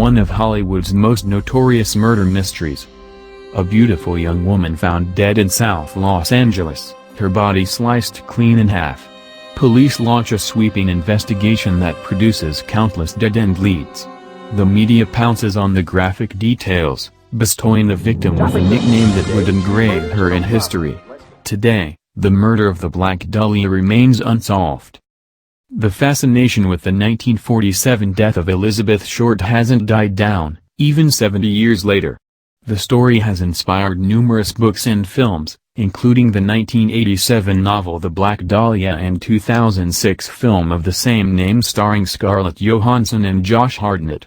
one of Hollywood's most notorious murder mysteries. A beautiful young woman found dead in South Los Angeles, her body sliced clean in half. Police launch a sweeping investigation that produces countless dead-end leads. The media pounces on the graphic details, bestowing the victim with a nickname that would engrave her in history. Today, the murder of the Black Dahlia remains unsolved. The fascination with the 1947 death of Elizabeth Short hasn't died down, even 70 years later. The story has inspired numerous books and films, including the 1987 novel The Black Dahlia and 2006 film of the same name starring Scarlett Johansson and Josh Hartnett.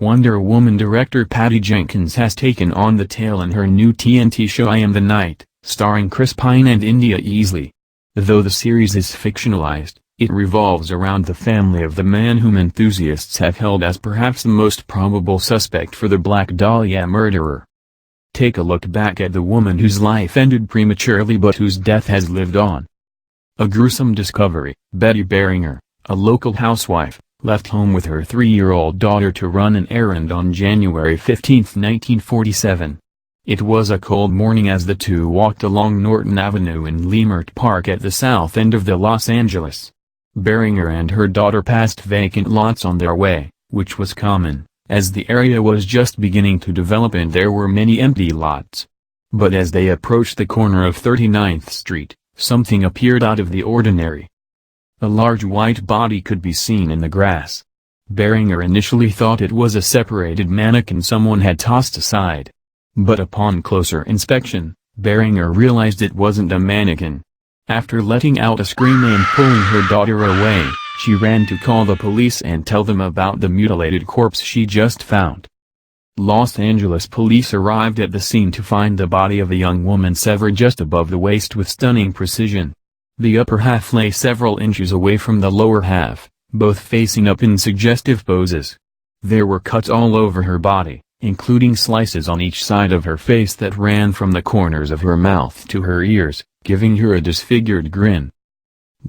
Wonder Woman director Patty Jenkins has taken on the tale in her new TNT show I Am the Night, starring Chris Pine and India Easley. Though the series is fictionalized, it revolves around the family of the man whom enthusiasts have held as perhaps the most probable suspect for the Black Dahlia murderer. Take a look back at the woman whose life ended prematurely but whose death has lived on. A gruesome discovery. Betty Beringer, a local housewife, left home with her 3-year-old daughter to run an errand on January 15, 1947. It was a cold morning as the two walked along Norton Avenue in Leimert Park at the south end of the Los Angeles. Beringer and her daughter passed vacant lots on their way, which was common, as the area was just beginning to develop and there were many empty lots. But as they approached the corner of 39th Street, something appeared out of the ordinary. A large white body could be seen in the grass. Beringer initially thought it was a separated mannequin someone had tossed aside. But upon closer inspection, Beringer realized it wasn't a mannequin. After letting out a scream and pulling her daughter away, she ran to call the police and tell them about the mutilated corpse she just found. Los Angeles police arrived at the scene to find the body of a young woman severed just above the waist with stunning precision. The upper half lay several inches away from the lower half, both facing up in suggestive poses. There were cuts all over her body, including slices on each side of her face that ran from the corners of her mouth to her ears, giving her a disfigured grin.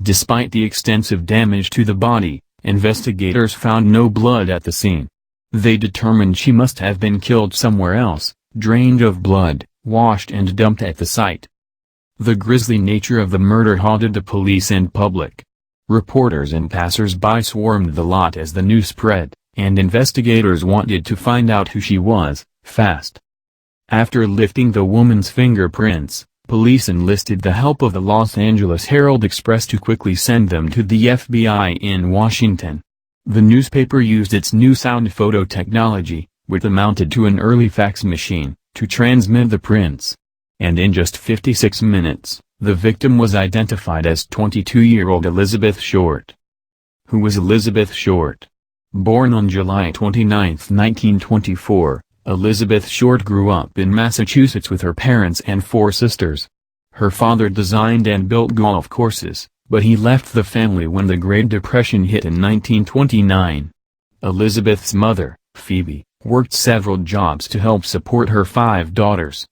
Despite the extensive damage to the body, investigators found no blood at the scene. They determined she must have been killed somewhere else, drained of blood, washed and dumped at the site. The grisly nature of the murder haunted the police and public. Reporters and passers-by swarmed the lot as the news spread, and investigators wanted to find out who she was, fast. After lifting the woman's fingerprints, police enlisted the help of the Los Angeles Herald-Express to quickly send them to the FBI in Washington. The newspaper used its new sound photo technology, which amounted to an early fax machine, to transmit the prints. And in just 56 minutes, the victim was identified as 22-year-old Elizabeth Short. Who was Elizabeth Short? Born on July 29, 1924, Elizabeth Short grew up in Massachusetts with her parents and 4 sisters. Her father designed and built golf courses, but he left the family when the Great Depression hit in 1929. Elizabeth's mother, Phoebe, worked several jobs to help support her 5 daughters.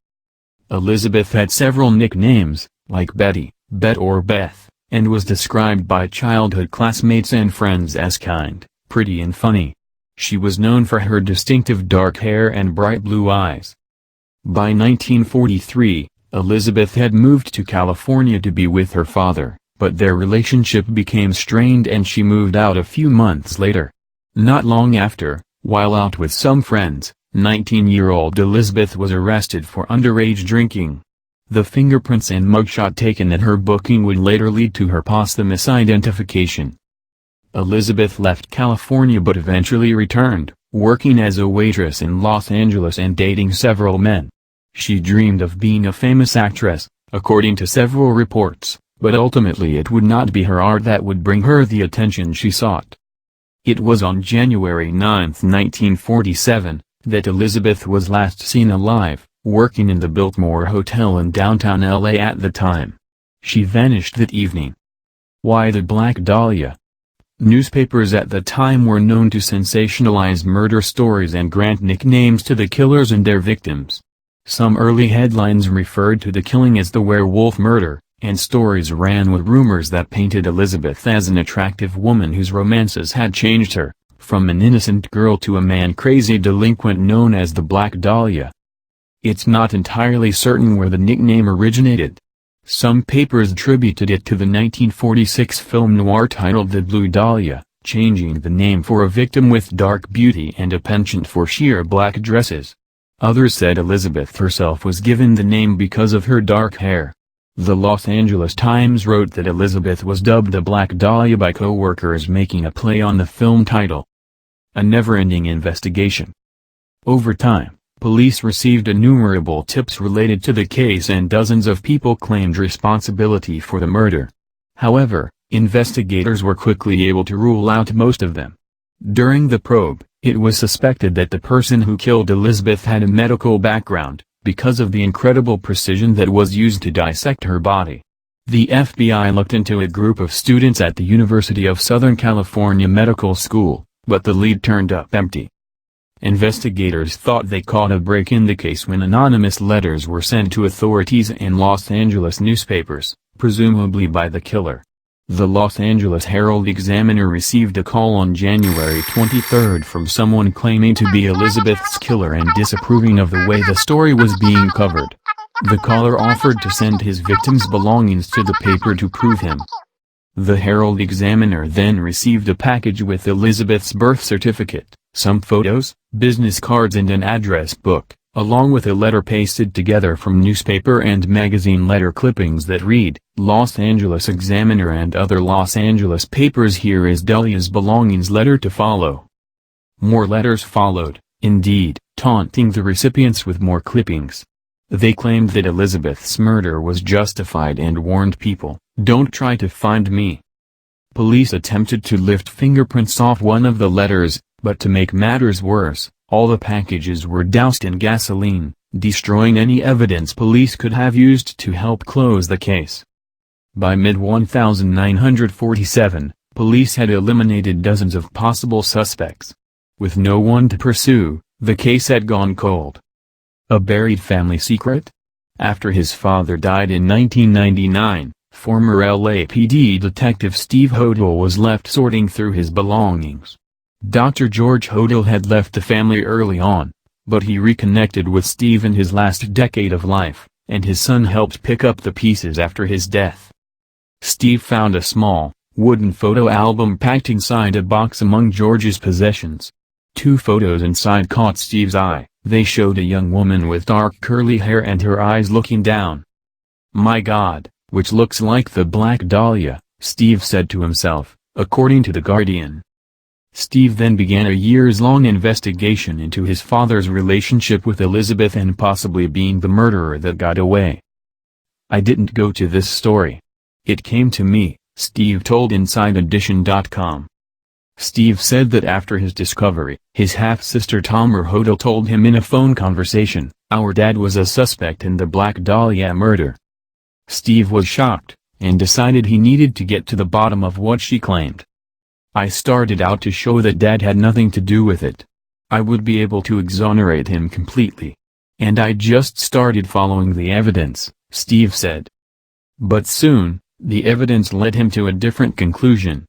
Elizabeth had several nicknames, like Betty, Bet or Beth, and was described by childhood classmates and friends as kind, pretty and funny. She was known for her distinctive dark hair and bright blue eyes. By 1943, Elizabeth had moved to California to be with her father, but their relationship became strained and she moved out a few months later. Not long after, while out with some friends, 19-year-old Elizabeth was arrested for underage drinking. The fingerprints and mugshot taken at her booking would later lead to her posthumous identification. Elizabeth left California but eventually returned, working as a waitress in Los Angeles and dating several men. She dreamed of being a famous actress, according to several reports, but ultimately it would not be her art that would bring her the attention she sought. It was on January 9, 1947, that Elizabeth was last seen alive, working in the Biltmore Hotel in downtown LA at the time. She vanished that evening. Why the Black Dahlia? Newspapers at the time were known to sensationalize murder stories and grant nicknames to the killers and their victims. Some early headlines referred to the killing as the werewolf murder, and stories ran with rumors that painted Elizabeth as an attractive woman whose romances had changed her, from an innocent girl to a man-crazy delinquent known as the Black Dahlia. It's not entirely certain where the nickname originated. Some papers attributed it to the 1946 film noir titled The Blue Dahlia, changing the name for a victim with dark beauty and a penchant for sheer black dresses. Others said Elizabeth herself was given the name because of her dark hair. The Los Angeles Times wrote that Elizabeth was dubbed the Black Dahlia by co-workers, making a play on the film title. A never-ending investigation. Over time, police received innumerable tips related to the case and dozens of people claimed responsibility for the murder. However, investigators were quickly able to rule out most of them. During the probe, it was suspected that the person who killed Elizabeth had a medical background, because of the incredible precision that was used to dissect her body. The FBI looked into a group of students at the University of Southern California Medical School, but the lead turned up empty. Investigators thought they caught a break in the case when anonymous letters were sent to authorities in Los Angeles newspapers, presumably by the killer. The Los Angeles Herald-Examiner received a call on January 23 from someone claiming to be Elizabeth's killer and disapproving of the way the story was being covered. The caller offered to send his victim's belongings to the paper to prove him. The Herald-Examiner then received a package with Elizabeth's birth certificate, some photos, business cards and an address book, along with a letter pasted together from newspaper and magazine letter clippings that read, Los Angeles Examiner and other Los Angeles papers. Here is Dahlia's belongings letter to follow. More letters followed, indeed, taunting the recipients with more clippings. They claimed that Elizabeth's murder was justified and warned people, don't try to find me. Police attempted to lift fingerprints off one of the letters, but to make matters worse, all the packages were doused in gasoline, destroying any evidence police could have used to help close the case. By mid-1947, police had eliminated dozens of possible suspects. With no one to pursue, the case had gone cold. A buried family secret? After his father died in 1999, former LAPD detective Steve Hodel was left sorting through his belongings. Dr. George Hodel had left the family early on, but he reconnected with Steve in his last decade of life, and his son helped pick up the pieces after his death. Steve found a small, wooden photo album packed inside a box among George's possessions. Two photos inside caught Steve's eye. They showed a young woman with dark curly hair and her eyes looking down. My God, which looks like the Black Dahlia, Steve said to himself, according to The Guardian. Steve then began a years-long investigation into his father's relationship with Elizabeth and possibly being the murderer that got away. I didn't go to this story. It came to me, Steve told InsideEdition.com. Steve said that after his discovery, his half-sister Tamar Hodel told him in a phone conversation, our dad was a suspect in the Black Dahlia murder. Steve was shocked, and decided he needed to get to the bottom of what she claimed. I started out to show that Dad had nothing to do with it. I would be able to exonerate him completely. And I just started following the evidence, Steve said. But soon, the evidence led him to a different conclusion.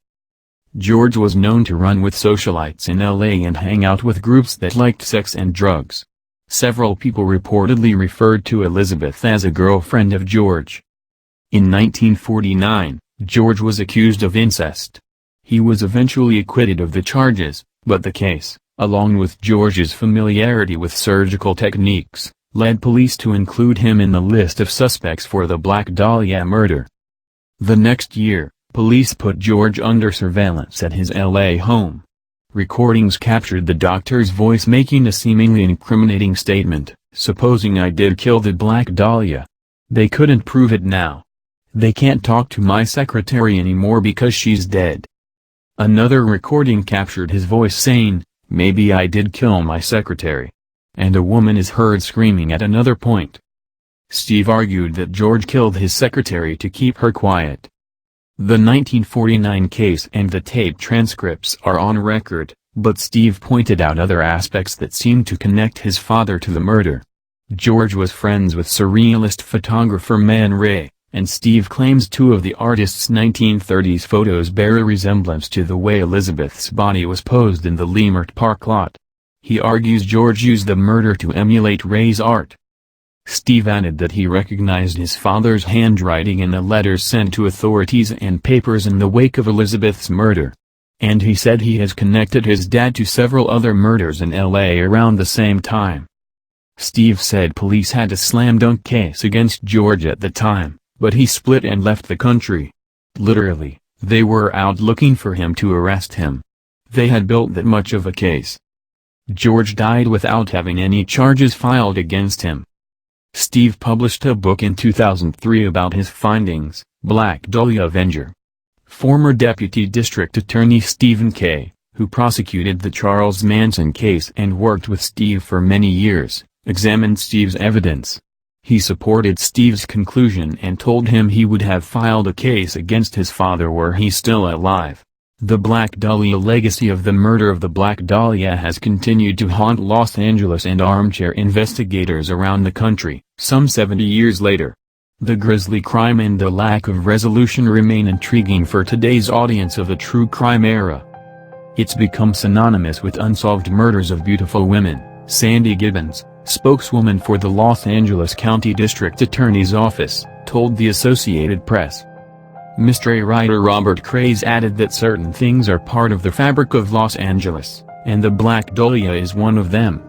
George was known to run with socialites in LA and hang out with groups that liked sex and drugs. Several people reportedly referred to Elizabeth as a girlfriend of George. In 1949, George was accused of incest. He was eventually acquitted of the charges, but the case, along with George's familiarity with surgical techniques, led police to include him in the list of suspects for the Black Dahlia murder. The next year, police put George under surveillance at his LA home. Recordings captured the doctor's voice making a seemingly incriminating statement, supposing I did kill the Black Dahlia. They couldn't prove it now. They can't talk to my secretary anymore because she's dead. Another recording captured his voice saying, maybe I did kill my secretary. And a woman is heard screaming at another point. Steve argued that George killed his secretary to keep her quiet. The 1949 case and the tape transcripts are on record, but Steve pointed out other aspects that seemed to connect his father to the murder. George was friends with surrealist photographer Man Ray, and Steve claims two of the artist's 1930s photos bear a resemblance to the way Elizabeth's body was posed in the Leimert Park lot. He argues George used the murder to emulate Ray's art. Steve added that he recognized his father's handwriting in the letters sent to authorities and papers in the wake of Elizabeth's murder. And he said he has connected his dad to several other murders in LA around the same time. Steve said police had a slam-dunk case against George at the time, but he split and left the country. Literally, they were out looking for him to arrest him. They had built that much of a case. George died without having any charges filed against him. Steve published a book in 2003 about his findings, Black Dahlia Avenger. Former Deputy District Attorney Stephen K., who prosecuted the Charles Manson case and worked with Steve for many years, examined Steve's evidence. He supported Steve's conclusion and told him he would have filed a case against his father were he still alive. The Black Dahlia legacy of the murder of the Black Dahlia has continued to haunt Los Angeles and armchair investigators around the country, some 70 years later. The grisly crime and the lack of resolution remain intriguing for today's audience of the true crime era. It's become synonymous with unsolved murders of beautiful women, Sandy Gibbons, spokeswoman for the Los Angeles County District Attorney's Office, told the Associated Press. Mystery writer Robert Craze added that certain things are part of the fabric of Los Angeles, and the Black Dahlia is one of them.